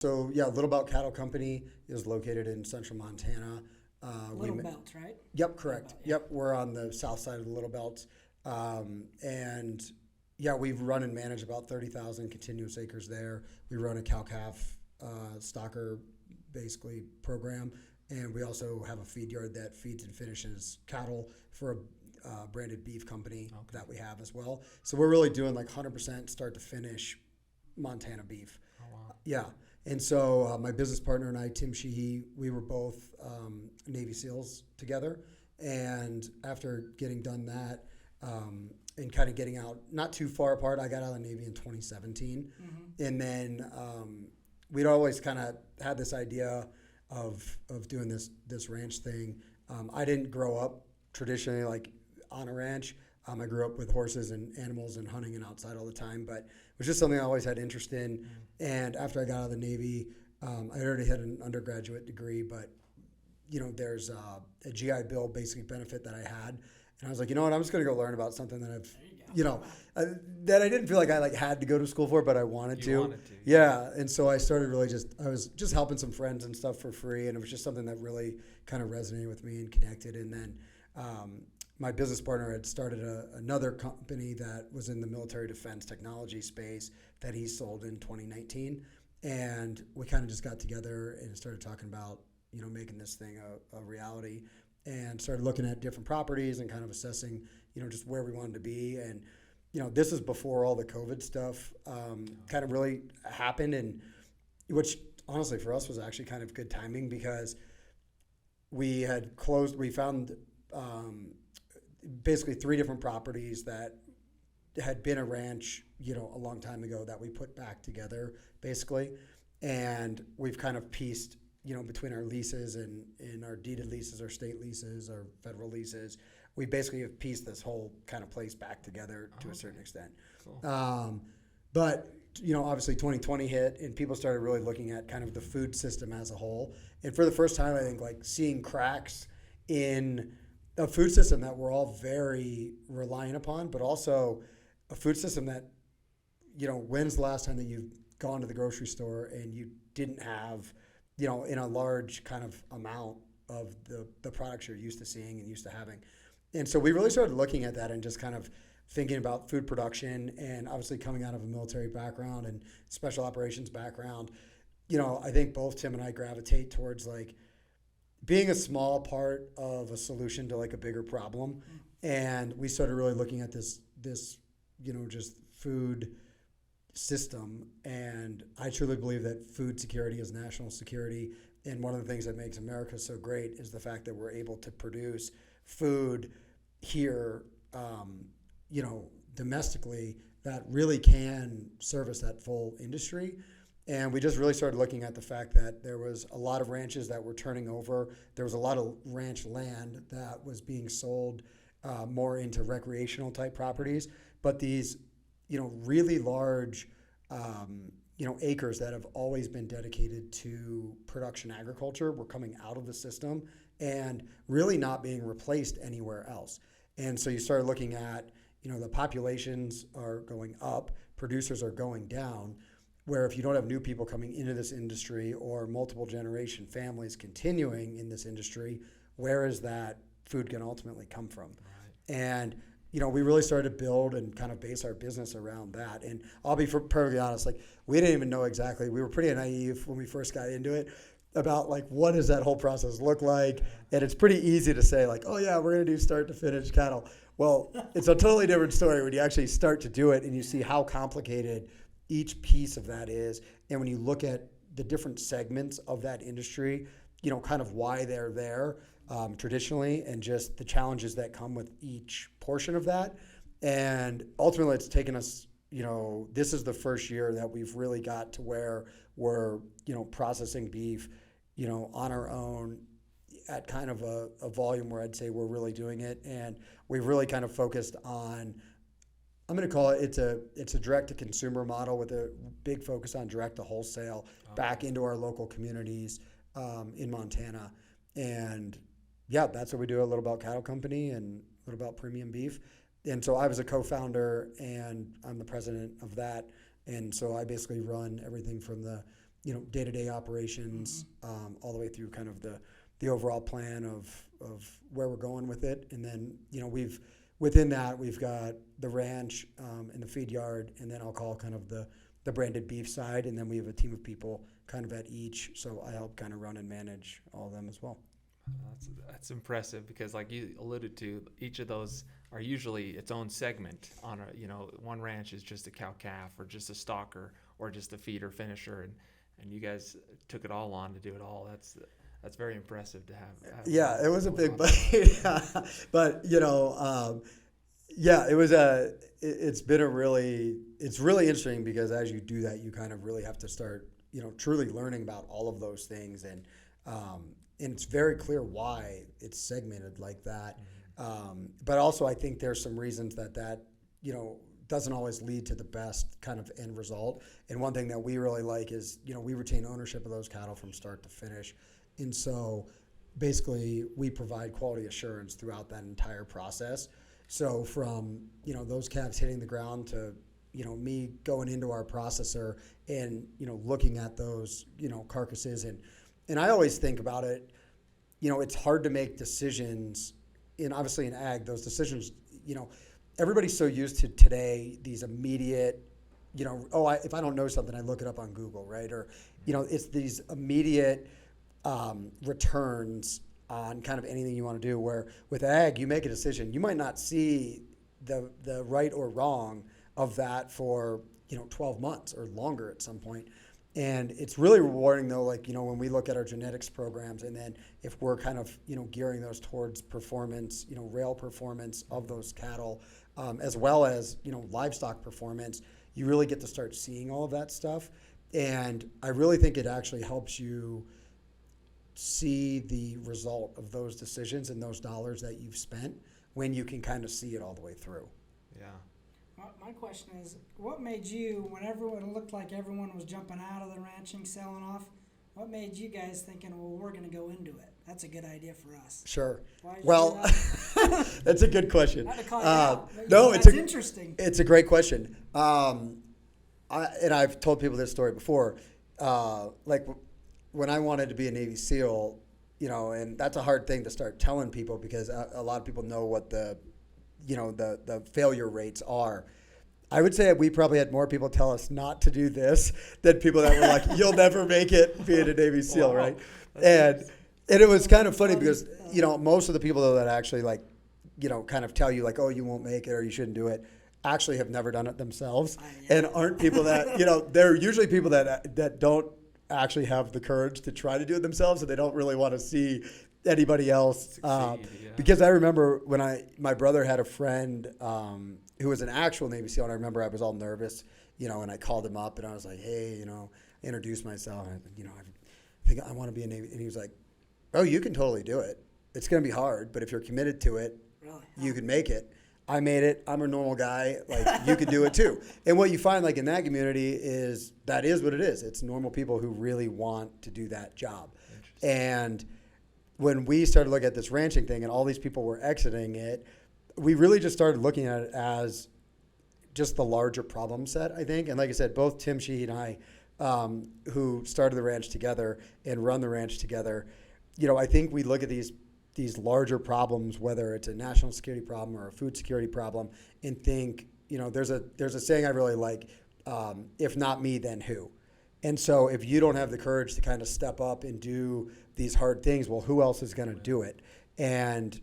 So yeah, Little Belt Cattle Company is located in central Montana. Little Belts, right? Yep, Little correct. Belt, yeah. Yep, we're on the south side of the Little Belt. And yeah, we've run and managed about 30,000 continuous acres there. We run a cow-calf stocker basically program. And we also have a feed yard that feeds and finishes cattle for a branded beef company that we have as well. So we're really doing like 100% start to finish Montana beef. Oh wow. Yeah. And so my business partner and I, Tim Sheehy, we were both Navy SEALs together. And after getting done that and kind of getting out, not too far apart, I got out of the Navy in 2017. And then we'd always kind of had this idea of doing this ranch thing. I didn't grow up traditionally like on a ranch. I grew up with horses and animals and hunting and outside all the time, but it was just something I always had interest in. And after I got out of the Navy, I already had an undergraduate degree, but there's a GI Bill basic benefit that I had, and I was like, you know what, I'm just gonna go learn about something that I've, that I didn't feel like I like had to go to school for, but I wanted to. You wanted to. Yeah, and so I started really I was just helping some friends and stuff for free, and it was just something that really kind of resonated with me and connected. And then my business partner had started another company that was in the military defense technology space that he sold in 2019. And we kind of just got together and started talking about, making this thing a reality, and started looking at different properties and kind of assessing, just where we wanted to be. And, this is before all the COVID stuff kind of really happened, and which honestly for us was actually kind of good timing because we found basically 3 different properties that had been a ranch, a long time ago that we put back together basically. And we've kind of pieced, between our leases and our deeded leases, our state leases, our federal leases, we basically have pieced this whole kind of place back together to a certain extent. Cool. But, obviously 2020 hit and people started really looking at kind of the food system as a whole. And for the first time, I think like seeing cracks in a food system that we're all very reliant upon, but also a food system that, when's the last time that you've gone to the grocery store and you didn't have, in a large kind of amount of the products you're used to seeing and used to having. And so we really started looking at that and just kind of thinking about food production, and obviously coming out of a military background and special operations background, I think both Tim and I gravitate towards like being a small part of a solution to like a bigger problem. And we started really looking at this just food system. And I truly believe that food security is national security. And one of the things that makes America so great is the fact that we're able to produce food here, domestically, that really can service that full industry. And we just really started looking at the fact that there was a lot of ranches that were turning over. There was a lot of ranch land that was being sold more into recreational type properties. But these, really large, acres that have always been dedicated to production agriculture were coming out of the system and really not being replaced anywhere else. And so you started looking at, the populations are going up, producers are going down, where if you don't have new people coming into this industry or multiple generation families continuing in this industry, where is that food going to ultimately come from? Right. And, we really started to build and kind of base our business around that. And I'll be perfectly honest, like we didn't even know exactly, we were pretty naive when we first got into it about like, what does that whole process look like? And it's pretty easy to say like, oh yeah, we're going to do start to finish cattle. Well, it's a totally different story when you actually start to do it and you see how complicated each piece of that is. And when you look at the different segments of that industry, kind of why they're there traditionally, and just the challenges that come with each portion of that. And ultimately it's taken us, this is the first year that we've really got to where we're, processing beef, on our own at kind of a volume where I'd say we're really doing it. And we've really kind of focused on, I'm going to call it, it's a direct to consumer model with a big focus on direct to wholesale back into our local communities in Montana. And yeah, that's what we do at Little Belt Cattle Company and Little Belt Premium Beef. And so I was a co-founder and I'm the president of that. And so I basically run everything from the day-to-day operations, all the way through kind of the overall plan of where we're going with it. And then, within that, we've got the ranch and the feed yard, and then I'll call kind of the branded beef side. And then we have a team of people kind of at each. So I help kind of run and manage all of them as well. That's impressive, because like you alluded to, each of those are usually its own segment. On one ranch is just a cow calf, or just a stalker, or just a feeder finisher, and you guys took it all on to do it all. That's very impressive to have. Yeah, it was a big bite, but it was it's really interesting, because as you do that, you kind of really have to start truly learning about all of those things, and it's very clear why it's segmented like that. But also, I think there's some reasons that doesn't always lead to the best kind of end result. And one thing that we really like is, we retain ownership of those cattle from start to finish. And so basically we provide quality assurance throughout that entire process. So from, those calves hitting the ground to, me going into our processor and, looking at those, carcasses. And I always think about it, it's hard to make decisions obviously in ag, those decisions, everybody's so used to today, these immediate, if I don't know something, I look it up on Google, right? Or, it's these immediate returns on kind of anything you want to do, where with ag, you make a decision. You might not see the right or wrong of that for, 12 months or longer at some point. And it's really rewarding though, like, when we look at our genetics programs, and then if we're kind of, gearing those towards performance, rail performance of those cattle, as well as, livestock performance, you really get to start seeing all of that stuff. And I really think it actually helps you see the result of those decisions and those dollars that you've spent when you can kind of see it all the way through. Yeah. My question is, what made you, when everyone looked like everyone was jumping out of the ranching, selling off, what made you guys thinking, well, we're going to go into it? That's a good idea for us. Sure. Why did Well, you do that? that's a good question. Not to call you out, but No, that's interesting. It's a great question. I've told people this story before. Like when I wanted to be a Navy SEAL, and that's a hard thing to start telling people, because a lot of people know what the failure rates are. I would say we probably had more people tell us not to do this than people that were like, you'll never make it being a Navy SEAL, wow. Right? And it was kind of funny because, most of the people though that actually like, kind of tell you like, oh, you won't make it or you shouldn't do it, actually have never done it themselves, and aren't people that, they're usually people that don't actually have the courage to try to do it themselves, and they don't really want to see anybody else. Succeed, because I remember when my brother had a friend who was an actual Navy SEAL, and I remember I was all nervous, and I called him up and I was like, hey, introduce myself. And, I think I want to be a Navy. And he was like, oh, you can totally do it. It's going to be hard, but if you're committed to it, really? You can make it. I made it. I'm a normal guy. Like, you can do it too. And what you find, like, in that community is that is what it is. It's normal people who really want to do that job. And when we started looking at this ranching thing and all these people were exiting it, we really just started looking at it as just the larger problem set, I think. And like I said, both Tim Sheehy and I, who started the ranch together and run the ranch together, I think we look at these larger problems, whether it's a national security problem or a food security problem, and think, there's a saying I really like, if not me, then who? And so if you don't have the courage to kind of step up and do these hard things, well, who else is going to do it? And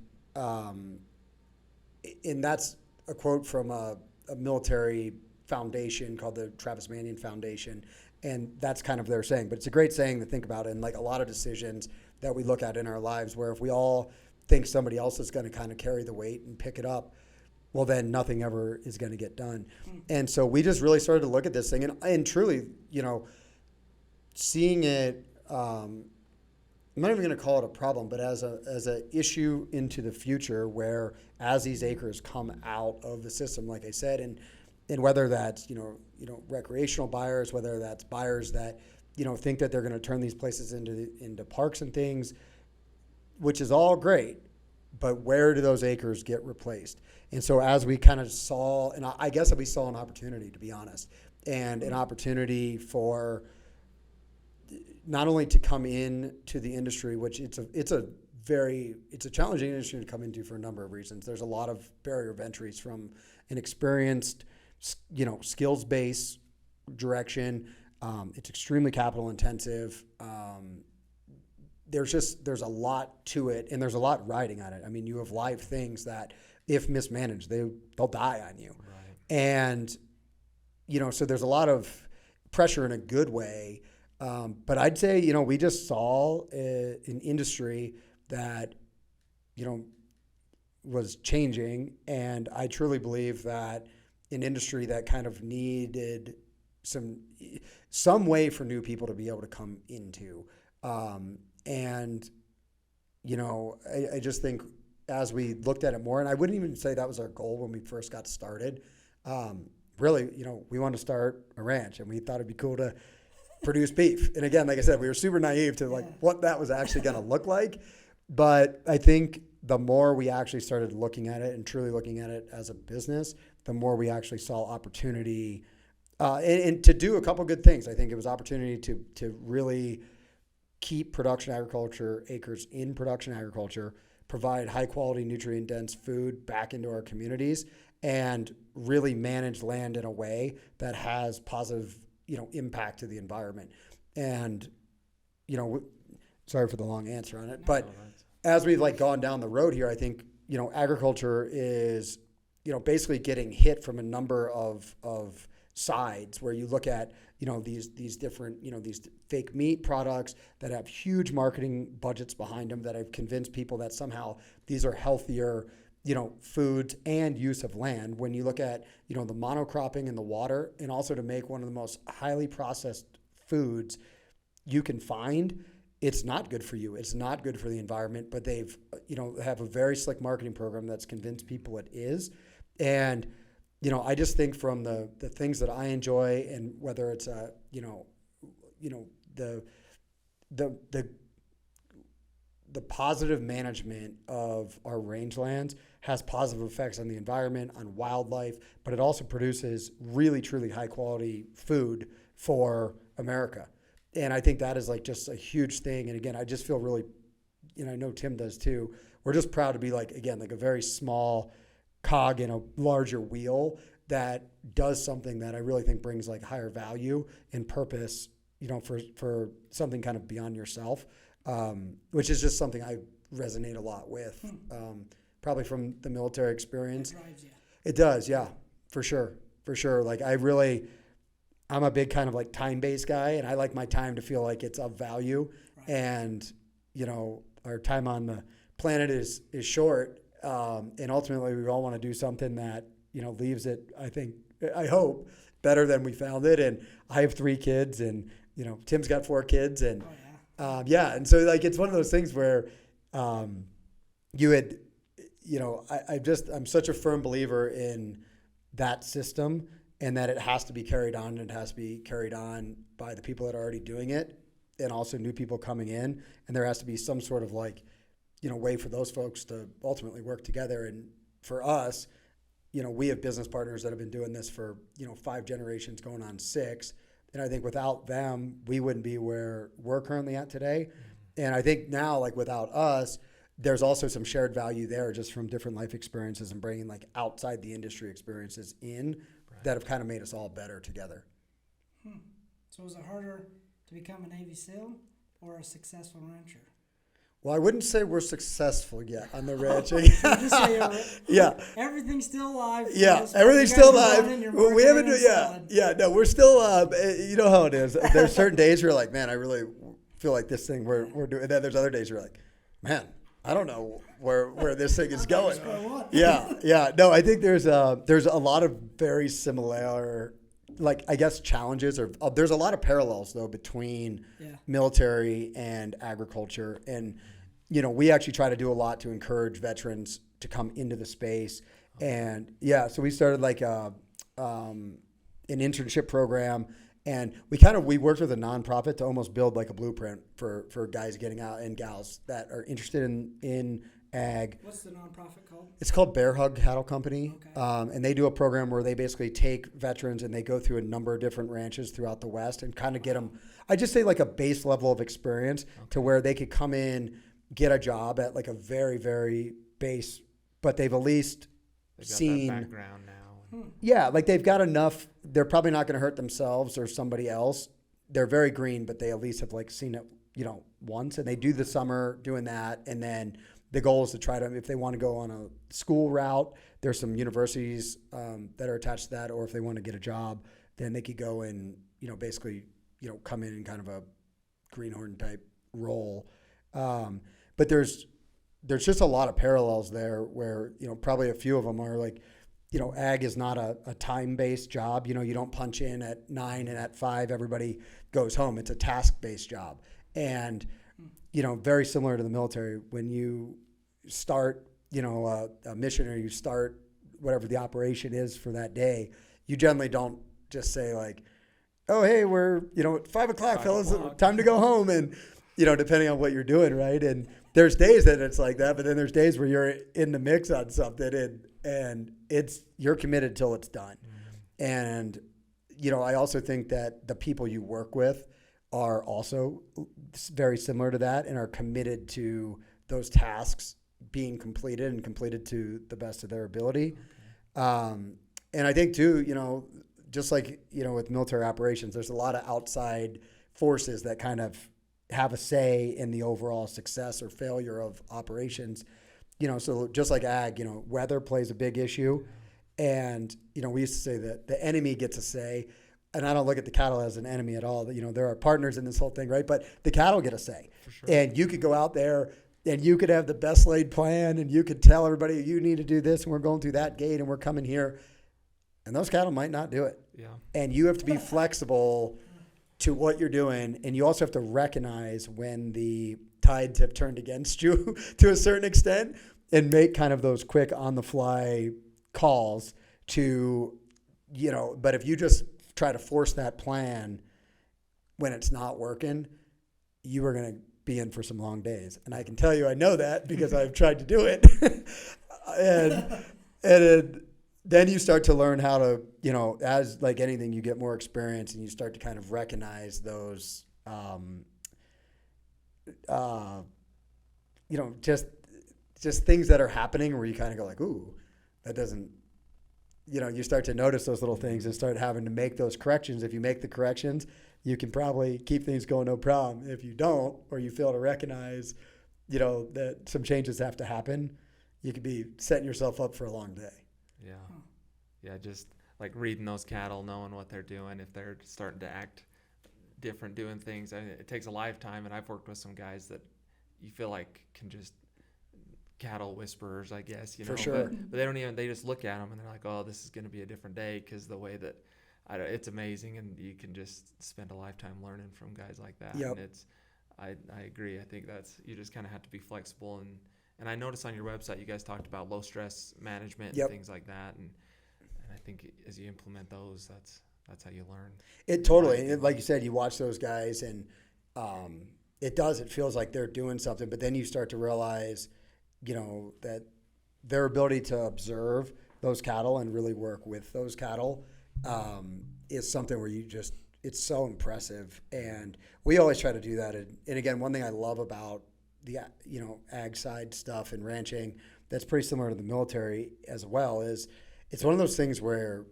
that's a quote from a military foundation called the Travis Manion Foundation. And that's kind of their saying. But it's a great saying to think about in like a lot of decisions that we look at in our lives, where if we all think somebody else is going to kind of carry the weight and pick it up, well, then nothing ever is going to get done. And so we just really started to look at this thing and truly, seeing it, I'm not even going to call it a problem, but as a issue into the future, where as these acres come out of the system, like I said, and whether that's recreational buyers, whether that's buyers that think that they're going to turn these places into parks and things, which is all great, but where do those acres get replaced? And so as we kind of saw, and I guess that we saw an opportunity, to be honest, and an opportunity for not only to come in to the industry, which it's a challenging industry to come into for a number of reasons. There's a lot of barrier of entries from an experienced, skills-based direction. It's extremely capital intensive. There's a lot to it, and there's a lot riding on it. I mean, you have live things that, if mismanaged, they'll die on you. Right. And, so there's a lot of pressure in a good way. But I'd say, we just saw an industry that, was changing. And I truly believe that an industry that kind of needed some way for new people to be able to come into. And, I just think as we looked at it more, and I wouldn't even say that was our goal when we first got started. Really, we wanted to start a ranch, and we thought it'd be cool to produce beef. And again, like I said, we were super naive to what that was actually going to look like. But I think the more we actually started looking at it and truly looking at it as a business, the more we actually saw opportunity and to do a couple good things. I think it was opportunity to really keep production agriculture acres in production agriculture, provide high quality, nutrient dense food back into our communities, and really manage land in a way that has positive, impact to the environment. And, sorry for the long answer on it, but as we've gone down the road here, I think, agriculture is, basically getting hit from a number of sides where you look at, these different, these fake meat products that have huge marketing budgets behind them that have convinced people that somehow these are healthier, foods and use of land. When you look at, the monocropping in the water, and also to make one of the most highly processed foods you can find, it's not good for you. It's not good for the environment, but they've, have a very slick marketing program that's convinced people it is. And, I just think from the things that I enjoy, and whether it's the positive management of our rangelands has positive effects on the environment, on wildlife, but it also produces really, truly high quality food for America. And I think that is just a huge thing. And again, I just feel really, I know Tim does too. We're just proud to be a very small cog in a larger wheel that does something that I really think brings higher value and purpose, for something kind of beyond yourself, which is just something I resonate a lot with, probably from the military experience. It drives you. It does, yeah, for sure. I'm a big kind of time-based guy, and I like my time to feel like it's of value. Right. And, our time on the planet is short. And ultimately we all want to do something that, leaves it, I hope, better than we found it. And I have 3 kids, and, Tim's got 4 kids, and, and so it's one of those things where, you had, I'm such a firm believer in that system, and that it has to be carried on, and it has to be carried on by the people that are already doing it, and also new people coming in. And there has to be some sort of way for those folks to ultimately work together. And for us, we have business partners that have been doing this for, 5 generations going on 6. And I think without them, we wouldn't be where we're currently at today. And I think now, without us, there's also some shared value there just from different life experiences and bringing outside the industry experiences in that have kind of made us all better together. So is it harder to become a Navy SEAL or a successful rancher? Well, I wouldn't say we're successful yet on the ranching. Just say yeah. Everything's still alive. Yeah, everything's still alive. We haven't. No, we're still. You know how it is. There's certain days where you're like, man, I really feel like this thing we're doing. And then there's other days where you're like, man, I don't know where this thing is going. Yeah. No, I think there's a lot of very similar, challenges, or there's a lot of parallels though between military and agriculture. And we actually try to do a lot to encourage veterans to come into the space. And so we started an internship program, and we worked with a nonprofit to almost build a blueprint for guys getting out, and gals that are interested in ag. What's the nonprofit called? It's called Bear Hug Cattle Company. Okay. And they do a program where they basically take veterans and they go through a number of different ranches throughout the West and kind of get them I just say like a base level of experience to where they could come in, get a job at like a very, very base, but they've at least They've got seen that background now. yeah, like they've got enough. They're probably not going to hurt themselves or somebody else. They're very green, but they at least have like seen it, once, and they do the summer doing that. And then the goal is to try to, if they want to go on a school route, there's some universities that are attached to that, or if they want to get a job, then they could go and, basically, come in kind of a greenhorn type role. But there's just a lot of parallels there where, probably a few of them are like, ag is not a time-based job. You don't punch in at 9 and at 5, everybody goes home. It's a task-based job. And, very similar to the military, when you start, a mission, or you start whatever the operation is for that day, you generally don't just say like, oh, hey, we're, at 5 o'clock, fellas, time to go home. And, depending on what you're doing, right? And there's days that it's like that, but then there's days where you're in the mix on something and you're committed till it's done. Mm-hmm. And, I also think that the people you work with are also very similar to that and are committed to those tasks being completed and completed to the best of their ability. Okay. And I think too, just like, with military operations, there's a lot of outside forces that kind of have a say in the overall success or failure of operations. So just like ag, weather plays a big issue. And, we used to say that the enemy gets a say. And I don't look at the cattle as an enemy at all. There are partners in this whole thing, right? But the cattle get a say. For sure. And you could go out there and you could have the best laid plan and you could tell everybody, you need to do this and we're going through that gate and we're coming here. And those cattle might not do it. Yeah. And you have to be flexible to what you're doing. And you also have to recognize when the tides have turned against you to a certain extent and make kind of those quick on the fly calls to, but if you just try to force that plan when it's not working, you are going to be in for some long days. And I can tell you, I know that because I've tried to do it. and then you start to learn how to, as like anything, you get more experience and you start to kind of recognize those, just things that are happening where you kind of go like, ooh, that doesn't, you start to notice those little things and start having to make those corrections. If you make the corrections, you can probably keep things going, no problem. If you don't, or you fail to recognize, that some changes have to happen, you could be setting yourself up for a long day. Yeah. Yeah, just like reading those cattle, knowing what they're doing, if they're starting to act different, doing things. It takes a lifetime, and I've worked with some guys that you feel like can just cattle whisperers, I guess, For sure. But they don't even, they just look at them and they're like, oh, this is going to be a different day because the way that, it's amazing, and you can just spend a lifetime learning from guys like that. Yep. And I agree. I think you just kind of have to be flexible. And I noticed on your website, you guys talked about low stress management and things like that. And I think as you implement those, that's how you learn. It totally, like you said, you watch those guys and it feels like they're doing something, but then you start to realize, that their ability to observe those cattle and really work with those cattle is something where it's so impressive. And we always try to do that. And again, one thing I love about the, ag side stuff and ranching that's pretty similar to the military as well is it's one of those things where,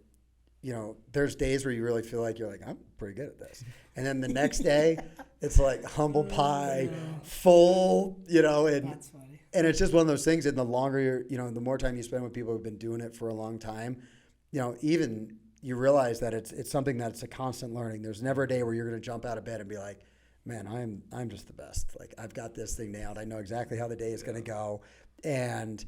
there's days where you really feel like you're like, I'm pretty good at this. And then the next day it's like humble pie, full, and That's funny. And it's just one of those things. And the longer the more time you spend with people who've been doing it for a long time, even you realize that it's something that's a constant learning. There's never a day where you're going to jump out of bed and be like, man, I'm just the best. Like I've got this thing nailed. I know exactly how the day is going to go. And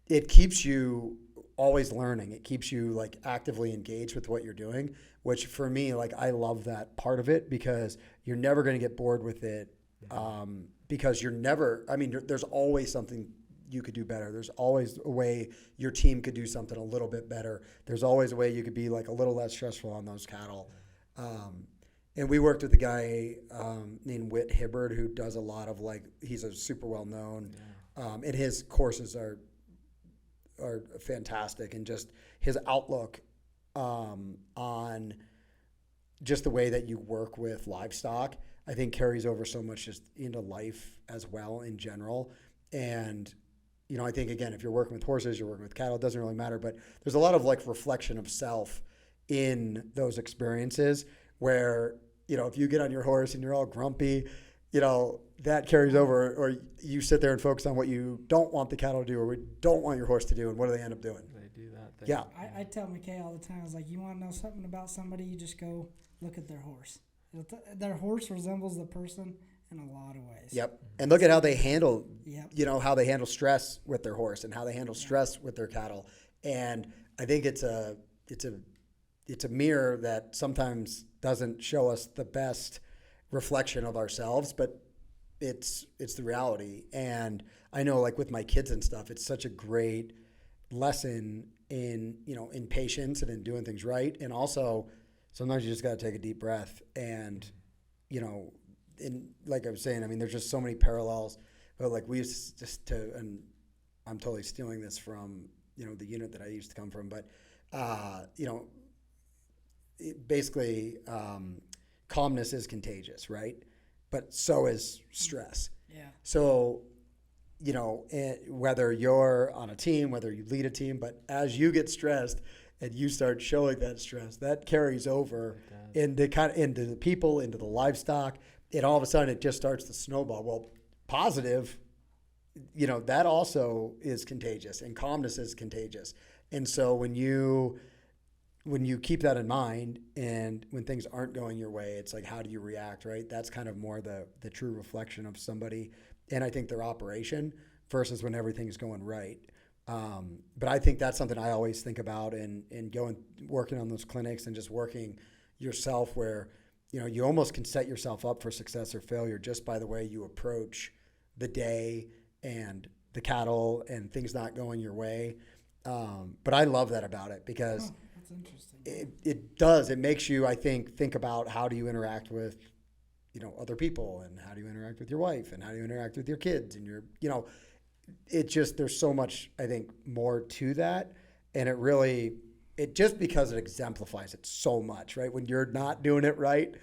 it keeps you always learning. It keeps you like actively engaged with what you're doing, which for me, like I love that part of it because you're never going to get bored with it. Because there's always something you could do better. There's always a way your team could do something a little bit better. There's always a way you could be like a little less stressful on those cattle. And we worked with a guy named Whit Hibbard who does a lot of he's a super well known, and his courses are fantastic, and just his outlook on just the way that you work with livestock. I think carries over so much just into life as well in general. And, I think, again, if you're working with horses, you're working with cattle, it doesn't really matter. But there's a lot of like reflection of self in those experiences where, if you get on your horse and you're all grumpy, that carries over, or you sit there and focus on what you don't want the cattle to do or what you don't want your horse to do, and what do they end up doing? They do that. Yeah. I tell McKay all the time, I was like, you want to know something about somebody, you just go look at their horse. Their horse resembles the person in a lot of ways. Yep. And look at how they handle, Yep. how they handle stress with their horse and how they handle stress with their cattle. And I think it's a mirror that sometimes doesn't show us the best reflection of ourselves, but it's the reality. And I know, like with my kids and stuff, it's such a great lesson in patience and in doing things right. And also sometimes you just got to take a deep breath and, and like I was saying, I mean, there's just so many parallels, but like we used to and I'm totally stealing this from, the unit that I used to come from, but, basically, calmness is contagious, right? But so is stress. Yeah. So, whether you're on a team, whether you lead a team, but as you get stressed and you start showing that stress, that carries over into the people, into the livestock, and all of a sudden it just starts to snowball. Well, positive, that also is contagious, and calmness is contagious. And so when you keep that in mind, and when things aren't going your way, it's like, how do you react, right? That's kind of more the true reflection of somebody, and I think their operation versus when everything's going right. But I think that's something I always think about and working on those clinics and just working yourself where, you almost can set yourself up for success or failure just by the way you approach the day and the cattle and things not going your way. But I love that about it because That's interesting. it does. It makes you, I think about how do you interact with, other people, and how do you interact with your wife, and how do you interact with your kids, and it just, there's so much, I think, more to that. And it just because it exemplifies it so much, right? When you're not doing it right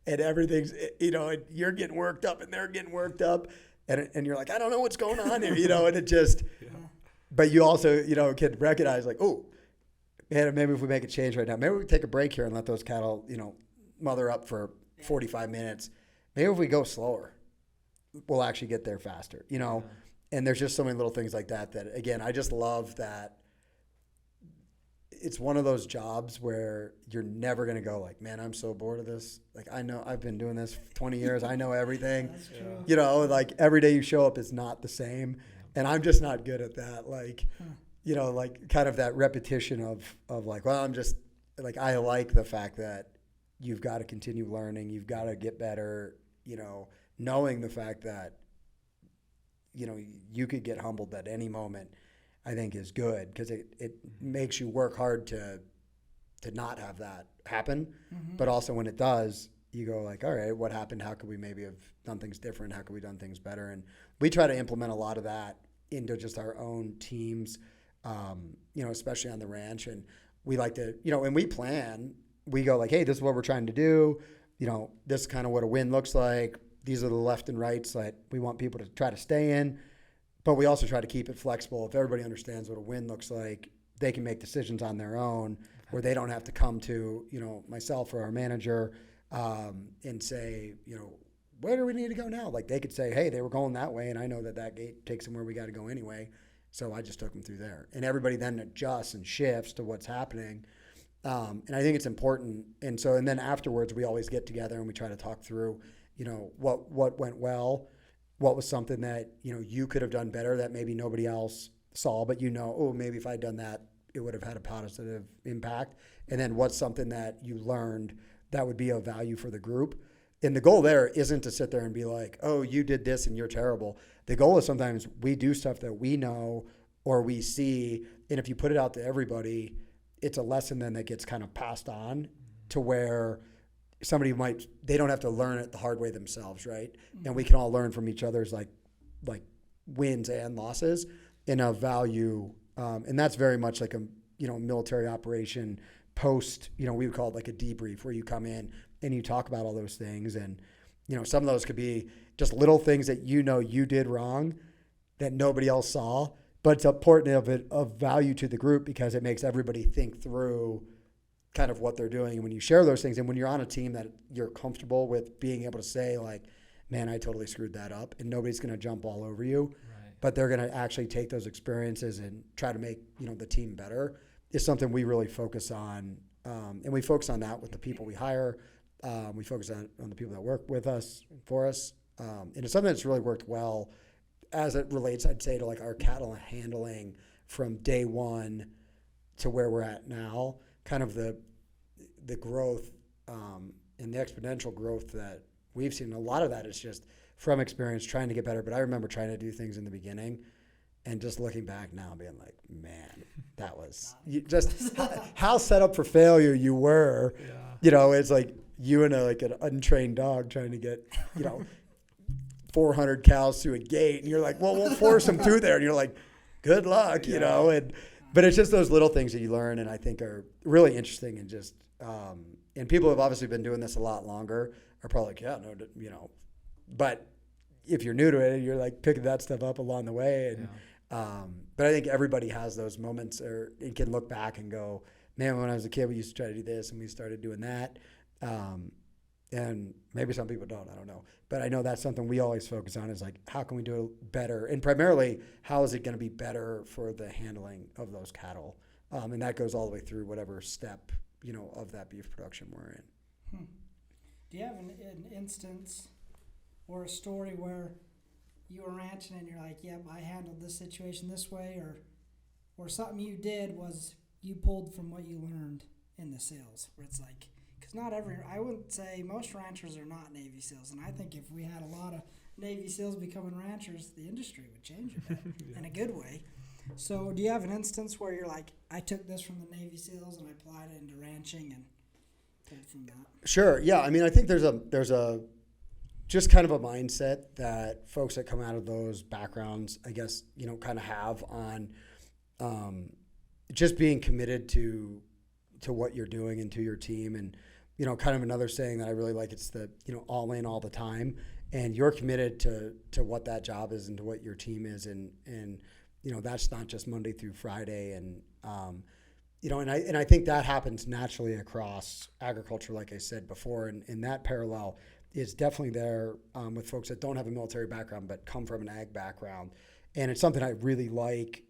and everything's, and you're getting worked up and they're getting worked up and you're like, I don't know what's going on here, and it just, but you also, can recognize like, oh, man, maybe if we make a change right now, maybe we take a break here and let those cattle, mother up for 45 minutes. Maybe if we go slower, we'll actually get there faster, And there's just so many little things like that, again, I just love that it's one of those jobs where you're never going to go like, man, I'm so bored of this. Like, I know I've been doing this 20 years. I know everything. That's true. Like every day you show up is not the same. And I'm just not good at that. Like, like kind of that repetition of like, well, I'm just like, I like the fact that you've got to continue learning. You've got to get better, knowing the fact that, you could get humbled at any moment, I think is good because it makes you work hard to not have that happen. Mm-hmm. But also when it does, you go like, all right, what happened? How could we maybe have done things different? How could we done things better? And we try to implement a lot of that into just our own teams, especially on the ranch. And we like to, and we plan, we go like, hey, this is what we're trying to do. This is kind of what a win looks like. These are the left and rights that we want people to try to stay in. But we also try to keep it flexible. If everybody understands what a win looks like, they can make decisions on their own where they don't have to come to, myself or our manager and say, where do we need to go now? Like they could say, hey, they were going that way, and I know that gate takes them where we got to go anyway. So I just took them through there. And everybody then adjusts and shifts to what's happening. And I think it's important. And then afterwards, we always get together and we try to talk through, what went well, what was something that, you could have done better that maybe nobody else saw, but maybe if I'd done that, it would have had a positive impact. And then what's something that you learned that would be of value for the group. And the goal there isn't to sit there and be like, oh, you did this and you're terrible. The goal is sometimes we do stuff that we know or we see, and if you put it out to everybody, it's a lesson then that gets kind of passed on to where somebody they don't have to learn it the hard way themselves, right? Mm-hmm. And we can all learn from each other's like wins and losses in a value. And that's very much like a, military operation post, we would call it like a debrief where you come in and you talk about all those things. And, some of those could be just little things that you did wrong that nobody else saw, but it's important of value to the group because it makes everybody think through kind of what they're doing. And when you share those things, and when you're on a team that you're comfortable with being able to say like, man, I totally screwed that up, and nobody's going to jump all over you, Right. but they're going to actually take those experiences and try to make, the team better, is something we really focus on. And we focus on that with the people we hire. We focus on the people that work with us, for us. And it's something that's really worked well as it relates, I'd say, to like our cattle handling from day one to where we're at now, kind of the growth and the exponential growth that we've seen. A lot of that is just from experience trying to get better. But I remember trying to do things in the beginning and just looking back now being like, man, that was just how set up for failure you were. Yeah. It's like you and an untrained dog trying to get, 400 cows through a gate. And you're like, well, we'll force them through there. And you're like, good luck, but it's just those little things that you learn and I think are really interesting and just, and people have obviously been doing this a lot longer are probably like, yeah, no, but if you're new to it, you're like picking that stuff up along the way. And, but I think everybody has those moments or it can look back and go, man, when I was a kid, we used to try to do this and we started doing that. And maybe some people don't, I don't know. But I know that's something we always focus on is like, how can we do it better? And primarily, how is it going to be better for the handling of those cattle? And that goes all the way through whatever step, of that beef production we're in. Do you have an instance or a story where you were ranching and you're like, yep, I handled this situation this way, or something you did was you pulled from what you learned in the sales, where it's like, because I wouldn't say most ranchers are not Navy SEALs, and I think if we had a lot of Navy SEALs becoming ranchers, the industry would change a bit in a good way. So do you have an instance where you're like, I took this from the Navy SEALs and I applied it into ranching and pulled from that? Sure. Yeah. I mean, I think there's a just kind of a mindset that folks that come out of those backgrounds, I guess, kind of have on just being committed to what you're doing and to your team. And, kind of another saying that I really like, it's the, all in all the time. And you're committed to what that job is and to what your team is. And that's not just Monday through Friday. And, and I think that happens naturally across agriculture, like I said before. And that parallel is definitely there with folks that don't have a military background but come from an ag background. And it's something I really like.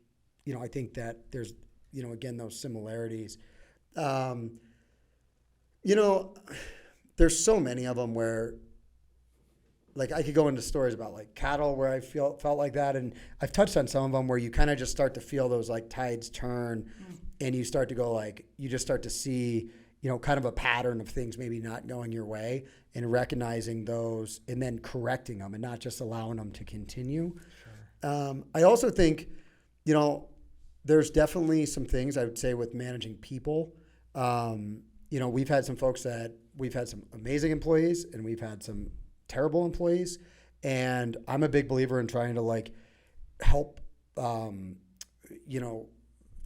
I think that there's, again, those similarities. There's so many of them where, like, I could go into stories about like cattle where I felt like that, and I've touched on some of them where you kind of just start to feel those like tides turn, and you start to go like you just start to see kind of a pattern of things maybe not going your way, and recognizing those and then correcting them and not just allowing them to continue. Sure. I also think there's definitely some things I would say with managing people. We've had some folks that we've had some amazing employees and we've had some terrible employees. And I'm a big believer in trying to like help,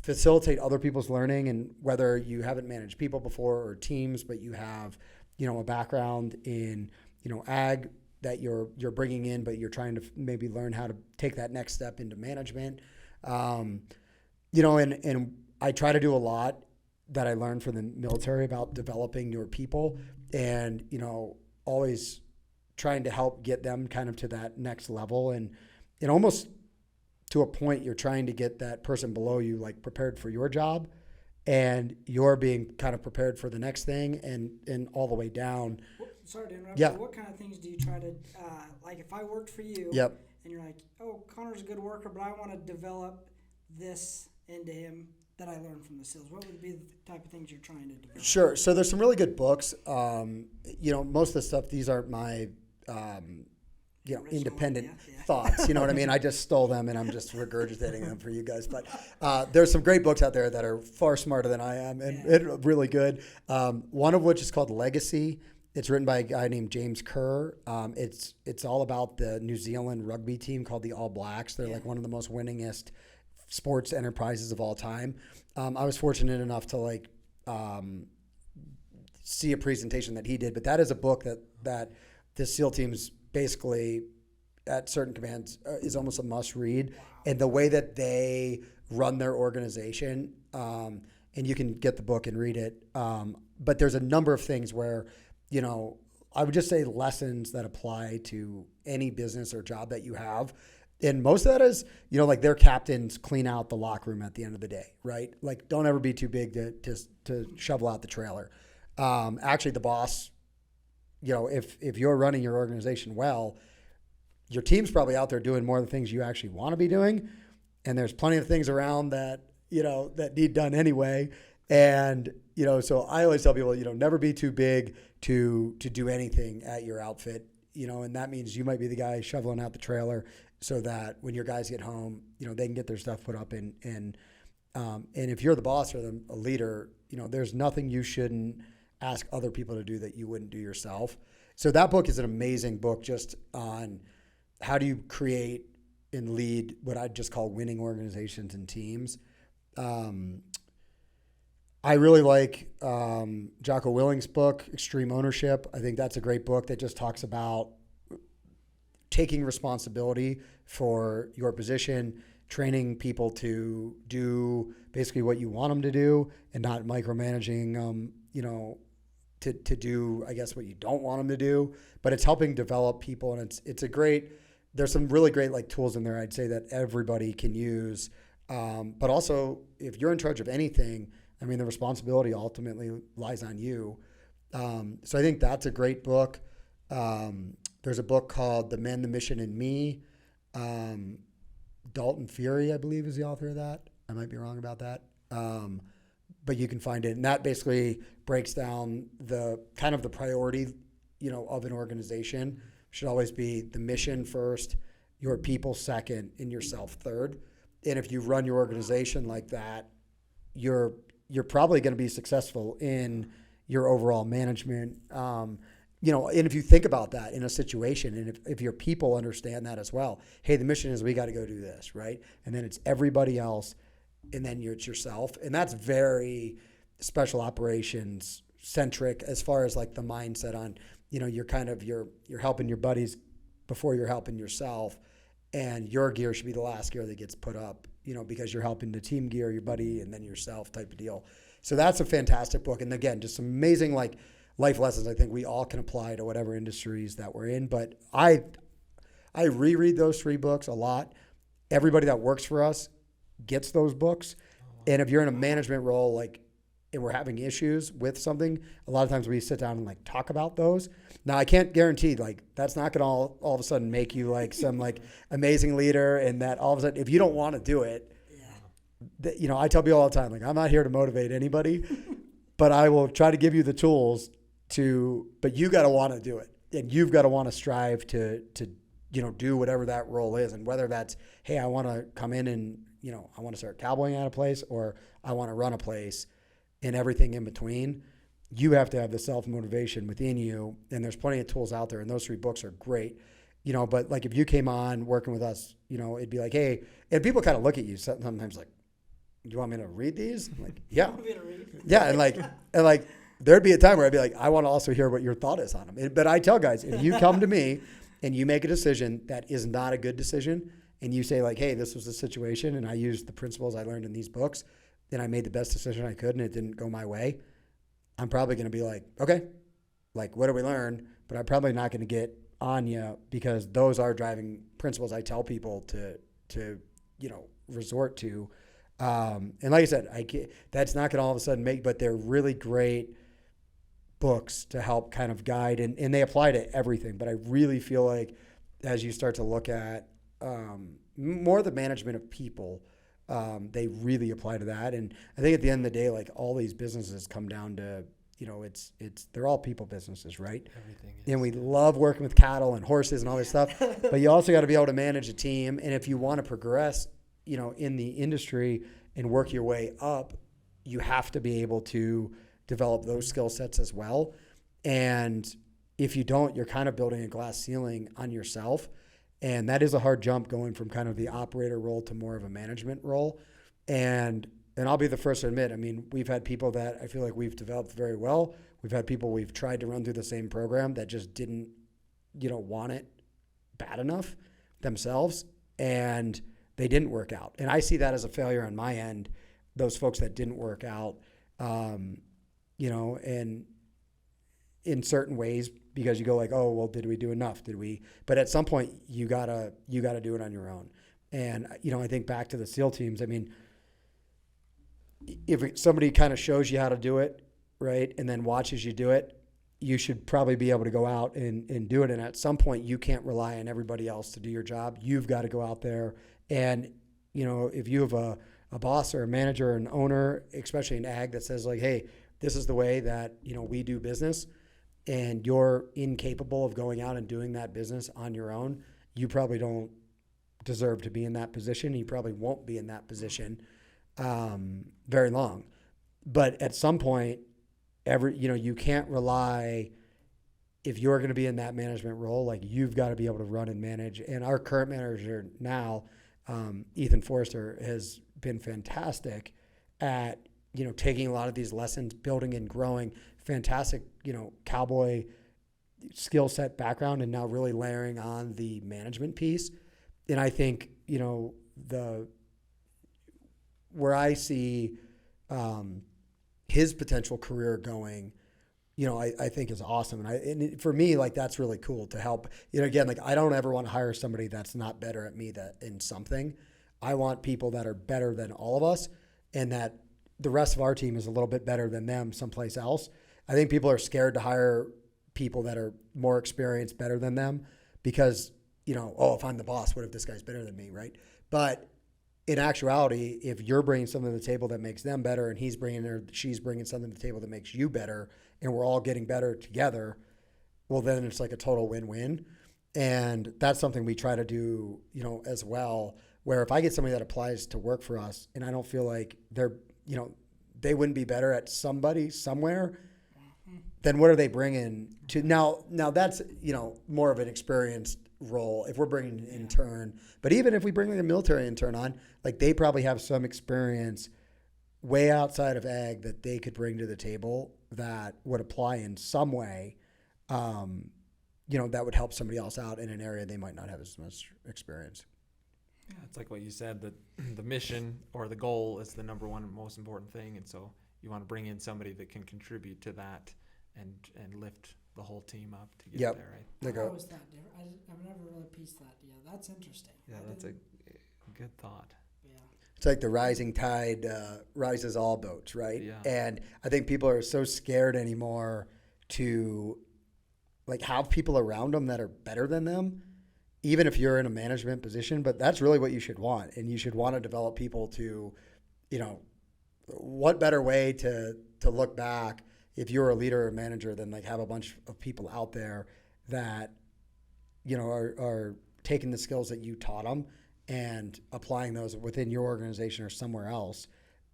facilitate other people's learning. And whether you haven't managed people before or teams, but you have, a background in, ag that you're bringing in, but you're trying to maybe learn how to take that next step into management. And I try to do a lot that I learned from the military about developing your people and, always trying to help get them kind of to that next level. And almost to a point, you're trying to get that person below you, like prepared for your job, and you're being kind of prepared for the next thing and all the way down. Sorry to interrupt. Yeah. But what kind of things do you try to, like if I worked for you, Yep. and you're like, oh, Connor's a good worker, but I want to develop this into him that I learned from the SEALs, what would be the type of things you're trying to develop? Sure. So there's some really good books. Most of the stuff, these aren't my, independent thoughts. You know what I mean? I just stole them and I'm just regurgitating them for you guys. But there's some great books out there that are far smarter than I am and really good. One of which is called Legacy. It's written by a guy named James Kerr. It's all about the New Zealand rugby team called the All Blacks. They're like one of the most winningest sports enterprises of all time. I was fortunate enough to see a presentation that he did, but that is a book that the SEAL teams basically at certain commands is almost a must read. And the way that they run their organization, and you can get the book and read it. But there's a number of things where, you know, I would just say lessons that apply to any business or job that you have. And most of that is, you know, like their captains clean out the locker room at the end of the day, right? Like, don't ever be too big to shovel out the trailer. Actually, the boss, you know, if you're running your organization well, your team's probably out there doing more of the things you actually want to be doing. And there's plenty of things around that, you know, that need done anyway. And, you know, so I always tell people, you know, never be too big to do anything at your outfit, you know, and that means you might be the guy shoveling out the trailer so that when your guys get home, you know, they can get their stuff put up and if you're the boss or a leader, you know, there's nothing you shouldn't ask other people to do that you wouldn't do yourself. So that book is an amazing book just on how do you create and lead what I'd just call winning organizations and teams. I really like Jocko Willink's book, Extreme Ownership. I think that's a great book that just talks about taking responsibility for your position, training people to do basically what you want them to do and not micromanaging, you know, to do, I guess, what you don't want them to do. But it's helping develop people, and it's a great, there's some really great like tools in there I'd say that everybody can use. But also, if you're in charge of anything, I mean, the responsibility ultimately lies on you. So I think that's a great book. There's a book called The Men, the Mission, and Me. Dalton Fury, I believe, is the author of that. I might be wrong about that. But you can find it. And that basically breaks down the kind of the priority, you know, of an organization. Should always be the mission first, your people second, and yourself third. And if you run your organization like that, you're probably going to be successful in your overall management. You know, and if you think about that in a situation, and if your people understand that as well, hey, the mission is we got to go do this, right? And then it's everybody else, and then it's yourself. And that's very special operations centric as far as like the mindset on, you know, you're helping your buddies before you're helping yourself, and your gear should be the last gear that gets put up, you know, because you're helping the team gear, your buddy, and then yourself type of deal. So that's a fantastic book. And again, just some amazing like life lessons I think we all can apply to whatever industries that we're in. But I reread those 3 books a lot. Everybody that works for us gets those books. And if you're in a management role, like, and we're having issues with something, a lot of times we sit down and like talk about those. Now I can't guarantee like that's not going to all of a sudden make you like some like amazing leader, and that all of a sudden if you don't want to do it, you know, I tell people all the time, like, I'm not here to motivate anybody, but I will try to give you the tools but you got to want to do it, and you've got to want to strive to, you know, do whatever that role is. And whether that's, hey, I want to come in and, you know, I want to start cowboying at a place, or I want to run a place, and everything in between, you have to have the self-motivation within you. And there's plenty of tools out there, and those 3 books are great, you know. But like if you came on working with us, you know, it'd be like, hey, and people kind of look at you sometimes like, do you want me to read these? I'm like, yeah. Yeah. And like, there'd be a time where I'd be like, I want to also hear what your thought is on them. But I tell guys, if you come to me and you make a decision that is not a good decision, and you say like, hey, this was the situation, and I used the principles I learned in these books, and I made the best decision I could, and it didn't go my way, I'm probably going to be like, okay, like, what did we learn? But I'm probably not going to get on you, because those are driving principles I tell people to you know, resort to. And like I said, that's not going to all of a sudden but they're really great books to help kind of guide, and they apply to everything. But I really feel like as you start to look at more the management of people, they really apply to that. And I think at the end of the day, like, all these businesses come down to, you know, they're all people businesses, right? Everything is. And we love working with cattle and horses and all this stuff, but you also got to be able to manage a team. And if you want to progress, you know, in the industry and work your way up, you have to be able to develop those skill sets as well. And if you don't, you're kind of building a glass ceiling on yourself. And that is a hard jump, going from kind of the operator role to more of a management role. And I'll be the first to admit, I mean, we've had people that I feel like we've developed very well. We've had people we've tried to run through the same program that just didn't want it bad enough themselves, and they didn't work out. And I see that as a failure on my end, those folks that didn't work out, and in certain ways, because you go like, oh, well, did we do enough? But at some point you gotta do it on your own. And, I think back to the SEAL teams, I mean, if somebody kind of shows you how to do it, right, and then watches you do it, you should probably be able to go out and do it. And at some point, you can't rely on everybody else to do your job. You've got to go out there. And, if you have a boss or a manager or an owner, especially in ag, that says like, hey, this is the way that, we do business, and you're incapable of going out and doing that business on your own, you probably don't deserve to be in that position. You probably won't be in that position very long. But at some point, you can't rely, if you're going to be in that management role, like you've got to be able to run and manage. And our current manager now, Ethan Forrester, has been fantastic at, taking a lot of these lessons, building and growing, fantastic, cowboy skill set background, and now really layering on the management piece. And I think, where I see his potential career going, I think is awesome. And for me, like, that's really cool to help. Again, like, I don't ever want to hire somebody that's not better at me in something. I want people that are better than all of us, and that the rest of our team is a little bit better than them someplace else. I think people are scared to hire people that are more experienced, better than them, because, oh, if I'm the boss, what if this guy's better than me, right? But in actuality, if you're bringing something to the table that makes them better, and she's bringing something to the table that makes you better, and we're all getting better together, well, then it's like a total win-win. And that's something we try to do, as well, where if I get somebody that applies to work for us and I don't feel like they wouldn't be better at somebody somewhere, then what are they bringing to now that's, more of an experienced role if we're bringing an intern. But even if we bring like a military intern on, like, they probably have some experience way outside of ag that they could bring to the table that would apply in some way, that would help somebody else out in an area they might not have as much experience. Yeah, it's like what you said, that the mission or the goal is the number one most important thing. And so you want to bring in somebody that can contribute to that and lift the whole team up to get there, right? How is that different? I've never really pieced that. Yeah, that's interesting. Yeah, that's a good thought. Yeah. It's like the rising tide rises all boats, right? Yeah. And I think people are so scared anymore to, like, have people around them that are better than them, even if you're in a management position. But that's really what you should want. And you should want to develop people to, what better way to look back if you're a leader or manager than, like, have a bunch of people out there that, are taking the skills that you taught them and applying those within your organization or somewhere else,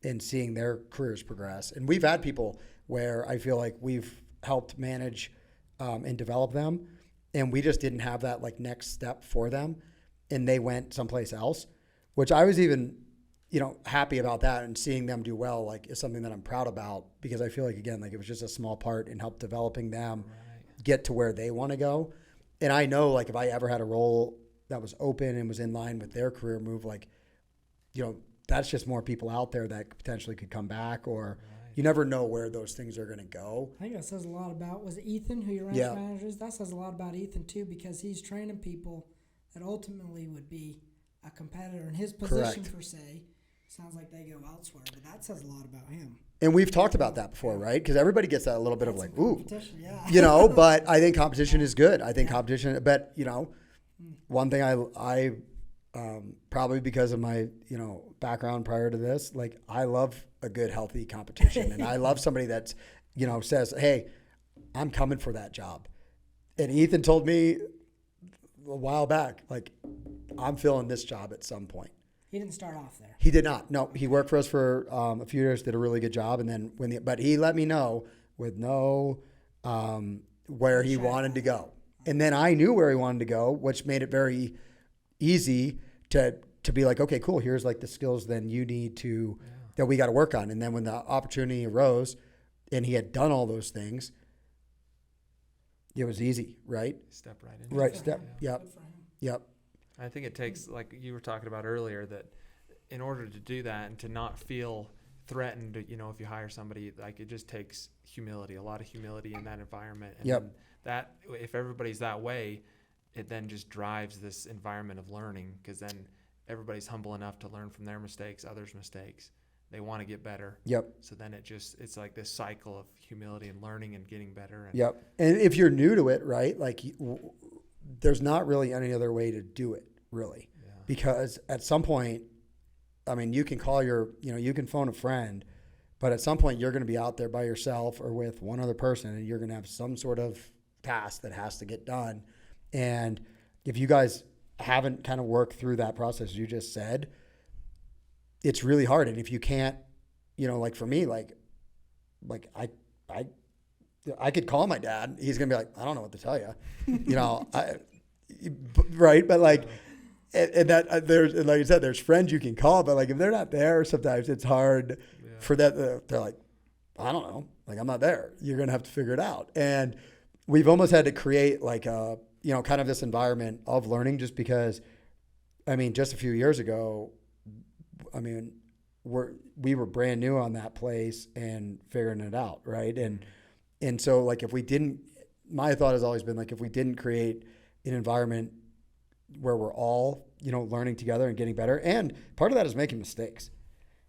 and seeing their careers progress. And we've had people where I feel like we've helped manage and develop them, and we just didn't have that, like, next step for them, and they went someplace else, which I was even, happy about that, and seeing them do well, like, is something that I'm proud about, because I feel like, again, like, it was just a small part in help developing them get to where they want to go. And I know, like, if I ever had a role that was open and was in line with their career move, like, that's just more people out there that potentially could come back, or you never know where those things are going to go. I think that says a lot about, was it Ethan who your ranch manager is? That says a lot about Ethan too, because he's training people that ultimately would be a competitor in his position. Correct. Per se. Sounds like they go elsewhere, but that says a lot about him. And we've talked about that before, right? Because everybody gets that a little bit of, like, ooh, yeah. But I think competition is good. I think competition, but, one thing I probably because of my, background prior to this, like, I love a good, healthy competition. And I love somebody that's, says, hey, I'm coming for that job. And Ethan told me a while back, like, I'm filling this job at some point. He didn't start off there. He did not. No, he worked for us for a few years, did a really good job. And then but he let me know with where he wanted to go. And then I knew where he wanted to go, which made it very easy to be like, okay, cool. Here's, like, the skills then you need that we got to work on. And then when the opportunity arose and he had done all those things, it was easy, right? Step right in. Right Good for step. him. Yep. Good for him. Yep. I think it takes, like you were talking about earlier, that in order to do that and to not feel threatened, you know, if you hire somebody, like it just takes humility, a lot of humility in that environment. And Yep. then that, if everybody's that way, it then just drives this environment of learning, because then everybody's humble enough to learn from their mistakes, others' mistakes. They want to get better. Yep. So then it's like this cycle of humility and learning and getting better. And Yep. And if you're new to it, right, like there's not really any other way to do it, really. Yeah. Because at some point, I mean, you can call you can phone a friend, but at some point you're going to be out there by yourself or with one other person, and you're going to have some sort of task that has to get done. And if you guys haven't kind of worked through that process you just said, it's really hard. And if you can't, like for me, like I could call my dad. He's going to be like, I don't know what to tell you, right. But like, and that there's, like you said, there's friends you can call, but like, if they're not there, sometimes it's hard for that. They're like, I don't know, like I'm not there. You're going to have to figure it out. And we've almost had to create like a, kind of this environment of learning, just because, I mean, just a few years ago, I mean, we were brand new on that place and figuring it out. Right. And so like, my thought has always been like, if we didn't create an environment where we're all, learning together and getting better. And part of that is making mistakes.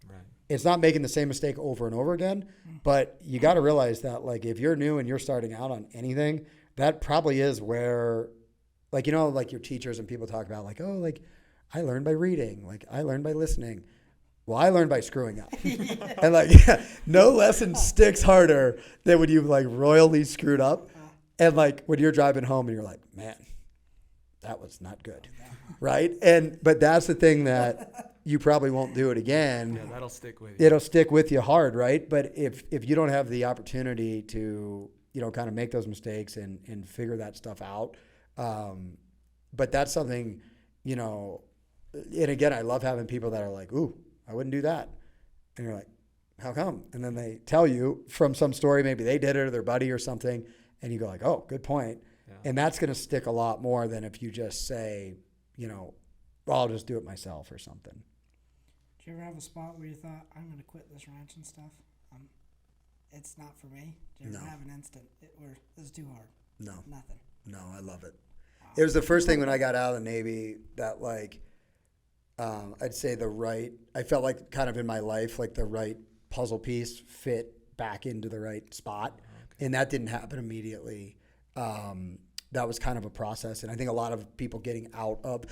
Right. It's not making the same mistake over and over again, but you got to realize that like, if you're new and you're starting out on anything, that probably is where, like, like your teachers and people talk about like, oh, like I learned by reading, like I learned by listening. Well, I learned by screwing up. And like, no lesson sticks harder than when you've like royally screwed up. And like when you're driving home and you're like, man, that was not good. Right. But that's the thing that you probably won't do it again. Yeah, that'll stick with you. It'll stick with you hard. Right. But if you don't have the opportunity to, kind of make those mistakes and figure that stuff out. But that's something, and again, I love having people that are like, ooh, I wouldn't do that. And you're like, how come? And then they tell you from some story, maybe they did it or their buddy or something. And you go like, oh, good point. Yeah. And that's going to stick a lot more than if you just say, well, I'll just do it myself or something. Did you ever have a spot where you thought, I'm going to quit this ranch and stuff? It's not for me. Did you ever have an instant where this is too hard? No. Nothing. No, I love it. It was the first thing when I got out of the Navy that like, I'd say I felt like kind of in my life, like the right puzzle piece fit back into the right spot. Okay. And that didn't happen immediately. That was kind of a process. And I think a lot of people getting out of,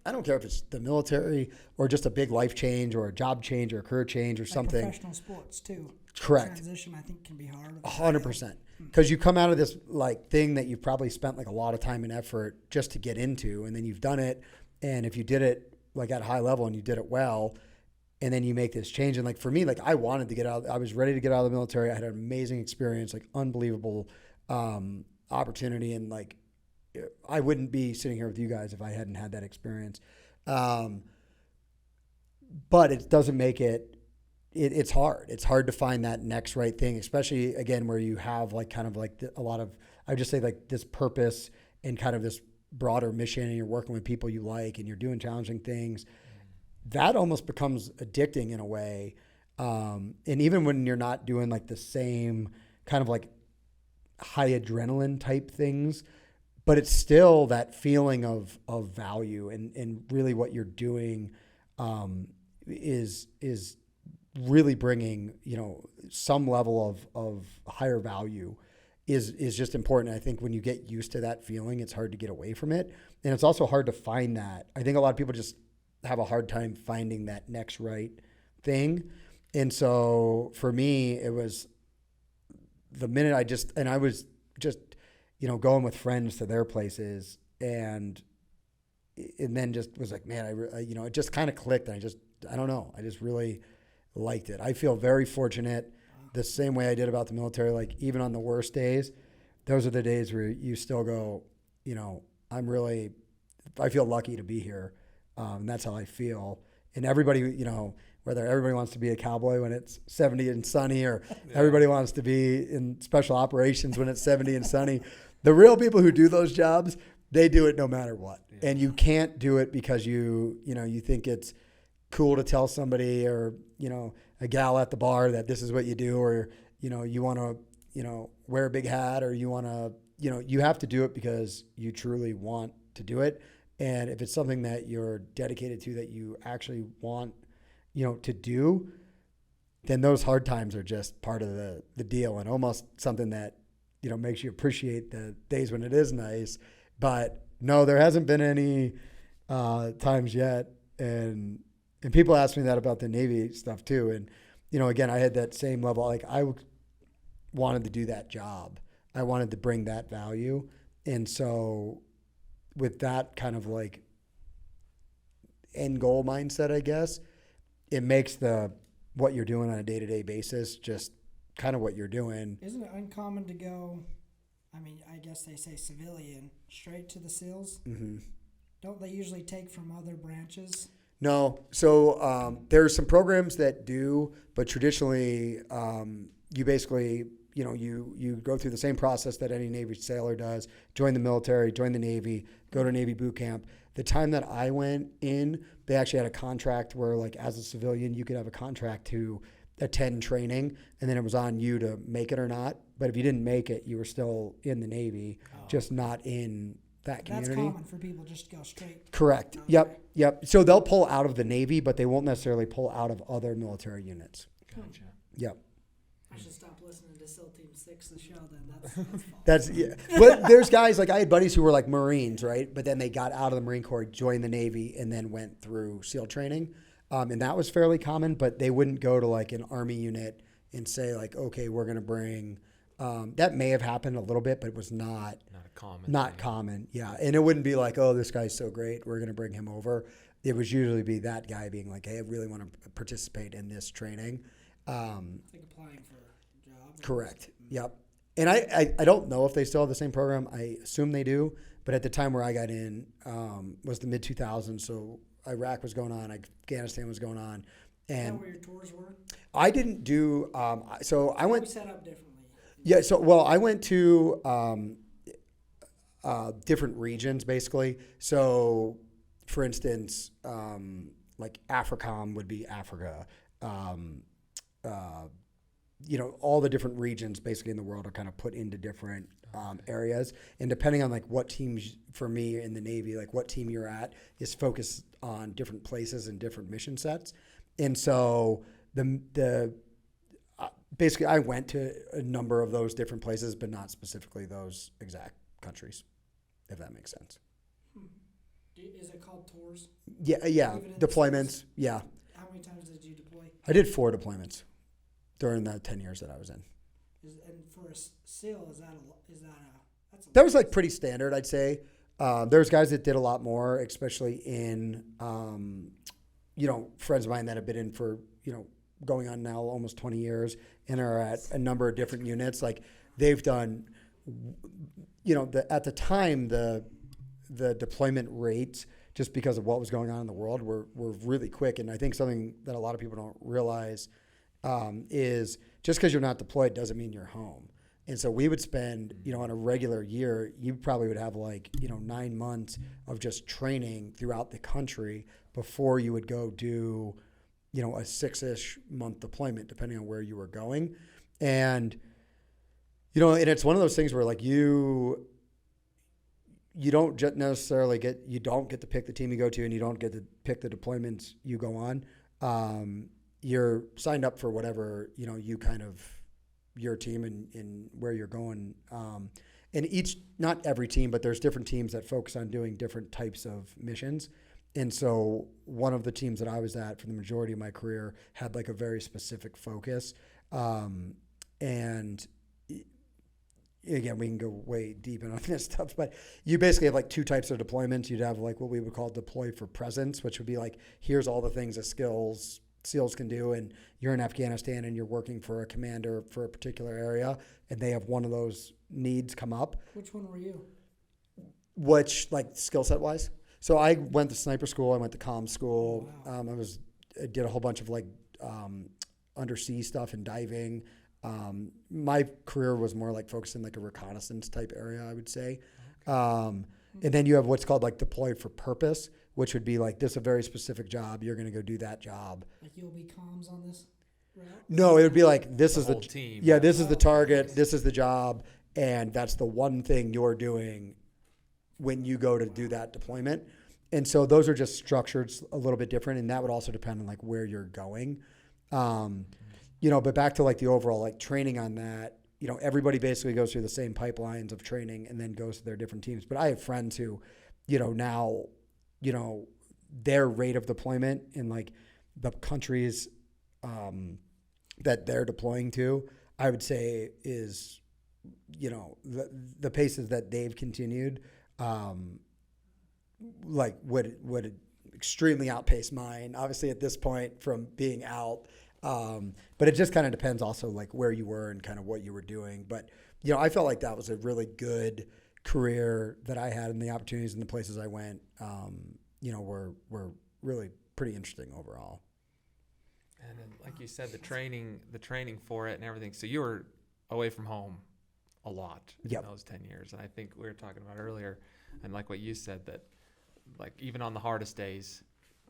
I don't care if it's the military or just a big life change or a job change or a career change or something. Professional sports too. Correct. Transition, I think, can be hard. 100%. Because you come out of this like thing that you've probably spent like a lot of time and effort just to get into, and then you've done it. And if you did it like at a high level and you did it well, and then you make this change. And like for me, like I wanted to get out. I was ready to get out of the military. I had an amazing experience, like unbelievable opportunity, and like I wouldn't be sitting here with you guys if I hadn't had that experience. But it doesn't make it. It's hard. It's hard to find that next right thing, especially again where you have like kind of like a lot of, I would just say like this purpose and kind of this broader mission, and you're working with people you like and you're doing challenging things. That almost becomes addicting in a way. And even when you're not doing like the same kind of like high adrenaline type things, but it's still that feeling of value and really what you're doing is really bringing, some level of higher value is just important. I think when you get used to that feeling, it's hard to get away from it. And it's also hard to find that. I think a lot of people just have a hard time finding that next right thing. And so for me, it was the minute I was just, going with friends to their places and then just was like, man, it just kind of clicked. And I don't know. I just really liked it. I feel very fortunate the same way I did about the military. Like even on the worst days, those are the days where you still go, I feel lucky to be here. And that's how I feel. And everybody, whether everybody wants to be a cowboy when it's 70 and sunny or everybody wants to be in special operations when it's 70 and sunny, The real people who do those jobs, they do it no matter what. Yeah. And you can't do it because you think it's cool to tell somebody or, a gal at the bar that this is what you do, or, you want to, wear a big hat, or you want to, you have to do it because you truly want to do it. And if it's something that you're dedicated to, that you actually want, to do, then those hard times are just part of the deal, and almost something that, makes you appreciate the days when it is nice. But no, there hasn't been any times yet. And people ask me that about the Navy stuff too. And, again, I had that same level. Like, I wanted to do that job. I wanted to bring that value. And so with that kind of like end goal mindset, I guess, it makes what you're doing on a day-to-day basis just kind of what you're doing. Isn't it uncommon to go, I guess they say civilian, straight to the SEALs? Mm-hmm. Don't they usually take from other branches? No. So there's some programs that do, but traditionally you basically, you go through the same process that any Navy sailor does, join the military, join the Navy, go to Navy boot camp. The time that I went in, they actually had a contract where, like, as a civilian, you could have a contract to attend training, and then it was on you to make it or not. But if you didn't make it, you were still in the Navy, just not in that community. That's common for people just to go straight. Correct. Okay. Yep. So they'll pull out of the Navy, but they won't necessarily pull out of other military units. Gotcha. Yep. I should stop listening to SEAL Team 6, the show, then. That's false. That's yeah. But there's guys, like, I had buddies who were like Marines, right? But then they got out of the Marine Corps, joined the Navy, and then went through SEAL training. And that was fairly common, but they wouldn't go to like an Army unit and say like, okay, we're going to bring, that may have happened a little bit, but it was not common. Yeah. And it wouldn't be like, oh, this guy's so great, we're going to bring him over. It would usually be that guy being like, hey, I really want to participate in this training. Like applying for a job. Correct. Yep. And I don't know if they still have the same program. I assume they do. But at the time where I got in was the mid 2000s. So Iraq was going on, Afghanistan was going on. Is that And where your tours were? I didn't do, so I We went, set up differently. yeah, so, well, I went to different regions basically. So, for instance, like AFRICOM would be Africa. All the different regions basically in the world are kind of put into different areas. And depending on like what teams, for me in the Navy, like what team you're at is focused on different places and different mission sets. And so basically I went to a number of those different places, but not specifically those exact countries, if that makes sense. Is it called tours? Yeah. Even in the Deployments. Yeah. How many times did you deploy? I did 4 deployments during the 10 years that I was in. And for a SEAL, that's a That was like pretty standard, I'd say. There's guys that did a lot more, especially in, friends of mine that have been in for, going on now almost 20 years and are at a number of different units. Like they've done, at the time, the deployment rates, just because of what was going on in the world, were really quick. And I think something that a lot of people don't realize is just because you're not deployed doesn't mean you're home. And so we would spend, on a regular year, you probably would have 9 months of just training throughout the country before you would go do, a 6-ish month deployment, depending on where you were going. And, and it's one of those things where you don't just necessarily get to pick the team you go to, and you don't get to pick the deployments you go on. You're signed up for whatever, you kind of, your team and where you're going. And not every team, but there's different teams that focus on doing different types of missions. And so one of the teams that I was at for the majority of my career had a very specific focus. And again, we can go way deep into this stuff, but you basically have 2 types of deployments. You'd have what we would call deploy for presence, which would be here's all the things that SEALs can do, and you're in Afghanistan and you're working for a commander for a particular area, and they have one of those needs come up. Which one were you? Which, skill set wise? So I went to sniper school. I went to comm school. Wow. I did a whole bunch of undersea stuff and diving. My career was more like focused in like a reconnaissance type area, I would say. And then you have what's called like deployed for purpose, which would be like this is a very specific job. You're going to go do that job. Like you'll be comms on this route? No, it would be like this The is the whole team. yeah, this is the target, nice. this is the job, and that's the one thing you're doing when you go to do that deployment. And so those are just structured a little bit different, and that would also depend on like where you're going. But back to like the overall like training on that, everybody basically goes through the same pipelines of training and then goes to their different teams. But I have friends who, now, their rate of deployment in like the countries that they're deploying to, I would say is, the paces that they've continued, like would extremely outpace mine. Obviously at this point from being out, but it just kind of depends also like where you were and kind of what you were doing. But, I felt like that was a really good career that I had, and the opportunities and the places I went, were really pretty interesting overall. And then, like you said, the training for it and everything. So you were away from home a lot in Yep. those 10 years. And I think we were talking about earlier, and like what you said, that like even on the hardest days,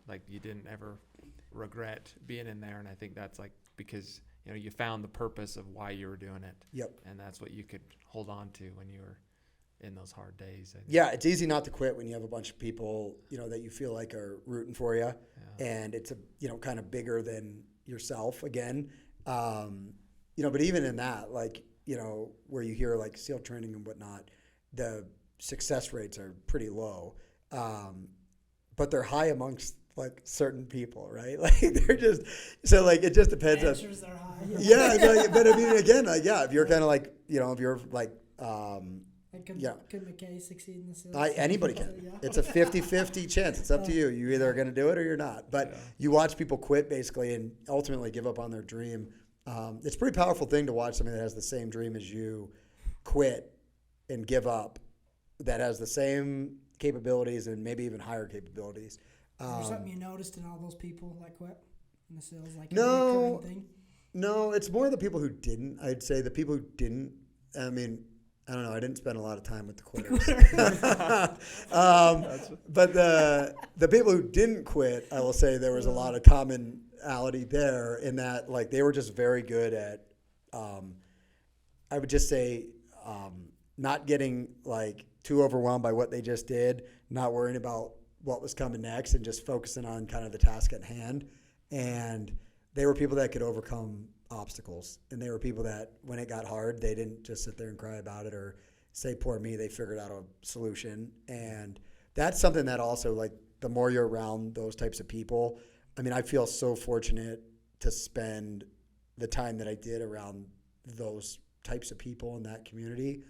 like you didn't ever regret being in there. And I think that's like because you found the purpose of why you were doing it. Yep. And that's what you could hold on to when you were in those hard days. Yeah, it's easy not to quit when you have a bunch of people, that you feel like are rooting for you, Yeah. and it's kind of bigger than yourself again. But even in that, like, where you hear like SEAL training and whatnot, the success rates are pretty low, but they're high amongst like certain people, right? Like they're just so like it just depends on. Answers are high. Yeah, no, but I mean, again, like if you're kind of like if you're like. Like could McKay succeed in the SEALs? Anybody can. Yeah. It's a 50-50 chance. It's up to you. You either are going to do it or you're not. But you watch people quit basically and ultimately give up on their dream. It's a pretty powerful thing to watch somebody that has the same dream as you quit and give up, that has the same capabilities and maybe even higher capabilities. Is there something you noticed in all those people that quit in the SEALs? Like No. a recurring thing? No, it's more the people who didn't. I'd say the people who didn't, I mean, I don't know. I didn't spend a lot of time with the quitters. But the people who didn't quit, I will say there was a lot of commonality there in that, like, they were just very good at, I would just say, not getting, like, too overwhelmed by what they just did, not worrying about what was coming next, and just focusing on kind of the task at hand. And they were people that could overcome obstacles, and they were people that when it got hard, they didn't just sit there and cry about it or say poor me. They figured out a solution. And that's something that also, like, the more you're around those types of people, I mean, I feel so fortunate to spend the time that I did around those types of people in that community,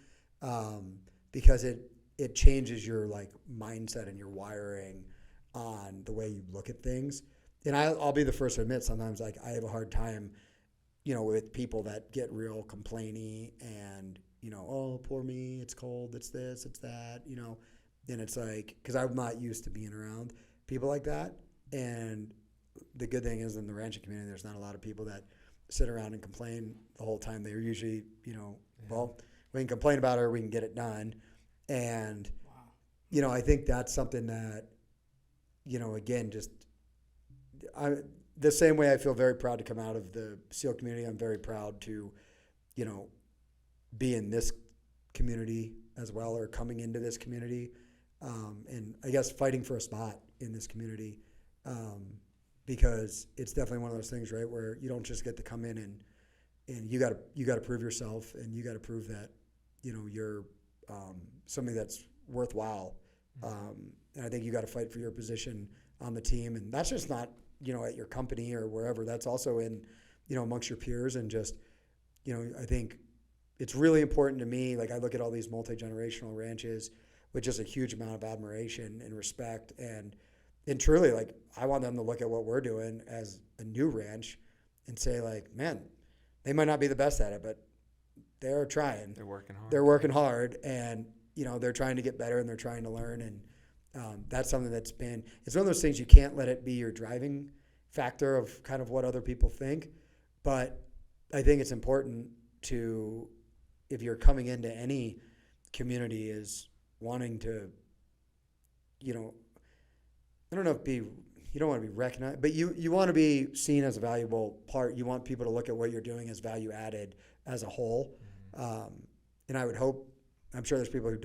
because it changes your like mindset and your wiring on the way you look at things. And I'll be the first to admit sometimes like I have a hard time with people that get real complainy and, oh, poor me, it's cold, it's this, it's that, and it's like, because I'm not used to being around people like that. And the good thing is in the ranching community, there's not a lot of people that sit around and complain the whole time. They're usually, well, we can complain about it or we can get it done. And, I think that's something that, again, just, the same way I feel very proud to come out of the SEAL community, I'm very proud to, be in this community as well, or coming into this community, and I guess fighting for a spot in this community, because it's definitely one of those things, right, where you don't just get to come in and you got to prove yourself, and you got to prove that, you're somebody that's worthwhile, and I think you got to fight for your position on the team, and that's just not at your company or wherever. That's also in, amongst your peers, and just, I think it's really important to me. Like I look at all these multi-generational ranches with just a huge amount of admiration and respect, and truly, like, I want them to look at what we're doing as a new ranch and say, like, man, they might not be the best at it, but they're trying. They're working hard. They're working hard, and, they're trying to get better, and they're trying to learn, and that's something it's one of those things you can't let it be your driving factor of kind of what other people think, but I think it's important to, if you're coming into any community, is wanting to, you know, I don't know if you don't want to be recognized, but you want to be seen as a valuable part. You want people to look at what you're doing as value added as a whole. And I would hope, I'm sure there's people who